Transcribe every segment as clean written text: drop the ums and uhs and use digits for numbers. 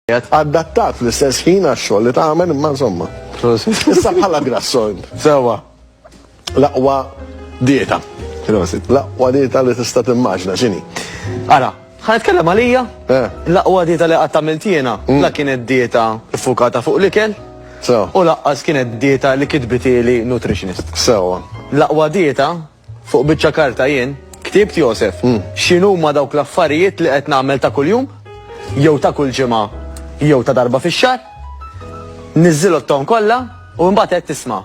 Adattat fl-istess ħin għax-xogħol li tagħmel imma insomma. Issa bħala grasson. Sewa. L-aqwa dieta. L-aqwa dieta li tista' timmaġna x'inhi. Ara, ħanitkellem għalija. L-aqwa dieta li qatt tagħmilt jiena la kienet dieta ffukata fuq l-ikel. U laqqas kienet dieta li kitbitieli nutritionist. Sewa. L-aqwa dieta fuq biċċa karta jien ktibt Josef x'inhuma dawk l-affarijiet li qed nagħmel ta' kuljum jew ta' kull ġimgħa jew ta' darba fix-xahar, niżżilhom kollha u mbagħad qed tisma'.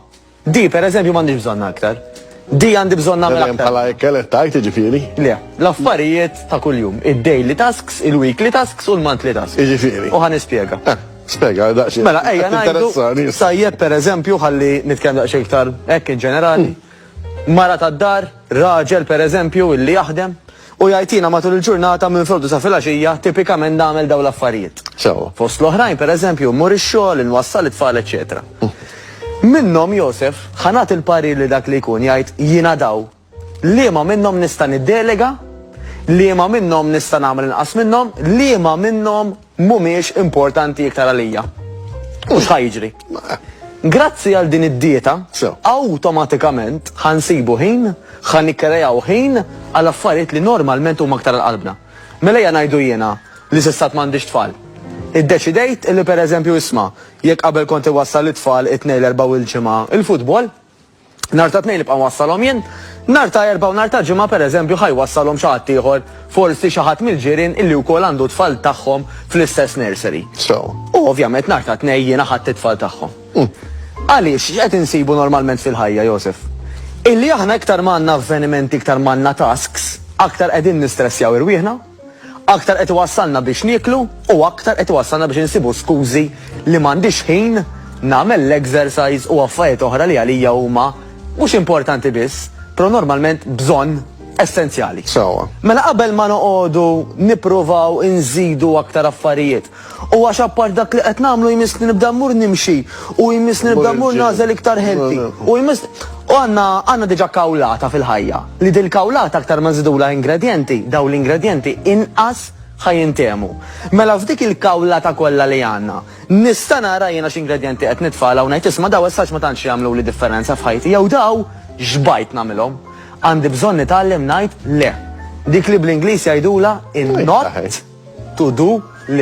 Di pereżempju m'għandix bżonna aktar. Di għandi bżonn nagħmel aktar. Bħala ikel tajt jiġifieri? Le, l-affarijiet ta' kuljum, id-daily tasks, il-weekly tasks u l-monthly tasks. Jiġifieri. U ħanispjega. Spjega daqsxejn. Mela ejja ngħidu sajjeb pereżempju ħalli nitkellem daqsxejn iktar hekk in ġenerali. Mara tad-dar, raġel pereżempju illi jaħdem u jgħidina matul il-ġurnata minn filgħodu sa filgħaxija tipikament nagħmel dawn l-affarijiet. Fost l-oħrajn pereżempju mmur ix-xogħol, inwassal it-tfal, eċetera. Minnhom Josef ħanat il-parir li dak li jkun jgħid jiena daw liema minnhom nista' niddelega, liema minnhom nista' nagħmel inqas minnhom, liema minnhom mhumiex importanti iktar għalija. Mhux ħajġri. Grazzi għal din id-dieta, awtomatikament ħansibu ħin, ħanikrejaw ħin għal affarijiet li normalment huma aktar għal-qalbna. Mela hija ngħidu jiena li s'issat m'għandix tfal. Iddeċidejt illi pereżempju isma' jekk qabel kont iwassal it-tfal it-tnejn l-erba' il-ġimgħa il-futbol, nhar ta' tnejn nibqa' nwassalhom jien, nhar ta' erba' u nhar ta' ġimgħa pereżempju ħajwassalhom xi ħadd ieħor, forsi xi ħadd mill-ġirien illi wkoll għandu tfal tagħhom fl-istess nursery. U ovvjament nhar ta' tnejn jiena ħadd it-tfal tagħhom. Għaliex x'qed insibu normalment fil-ħajja Josef? Illi aħna iktar m'għandna avvenimenti, iktar m'għandna tasks, aktar qegħdin nistressjaw irwieħna, aktar qed iwassalna biex nieklu u aktar qed iwassalna biex insibu skużi li m'għandix ħin nagħmel l-exercise u affarijiet oħra li għalija huma mhux importanti biss, però normalment bżonn essenzjali. Mela qabel ma noqogħdu nippruvaw inżidu aktar affarijiet. U għax apart dak li qed nagħmlu jmissni nibda mmur nimxi u jmissni nibda mmur nażel iktar healthy. U għandna diġà kawlata fil-ħajja. Li dil kawlata aktar ma nżidula ingredjenti, daw l-ingredjenti inqas ħajjintemu. Mela f'dik il-kawlata kollha li għandna, nista' nara jiena x'ingredjenti qed nitfala u ngħid isma' daw issa ma tantx jagħmlu li differenza f'ħajti jew daw x'bajt nagħmilhom. Għandi bżonn nitgħallem ngħid le. Dik li bl-Ingliż jgħidula in not to do list.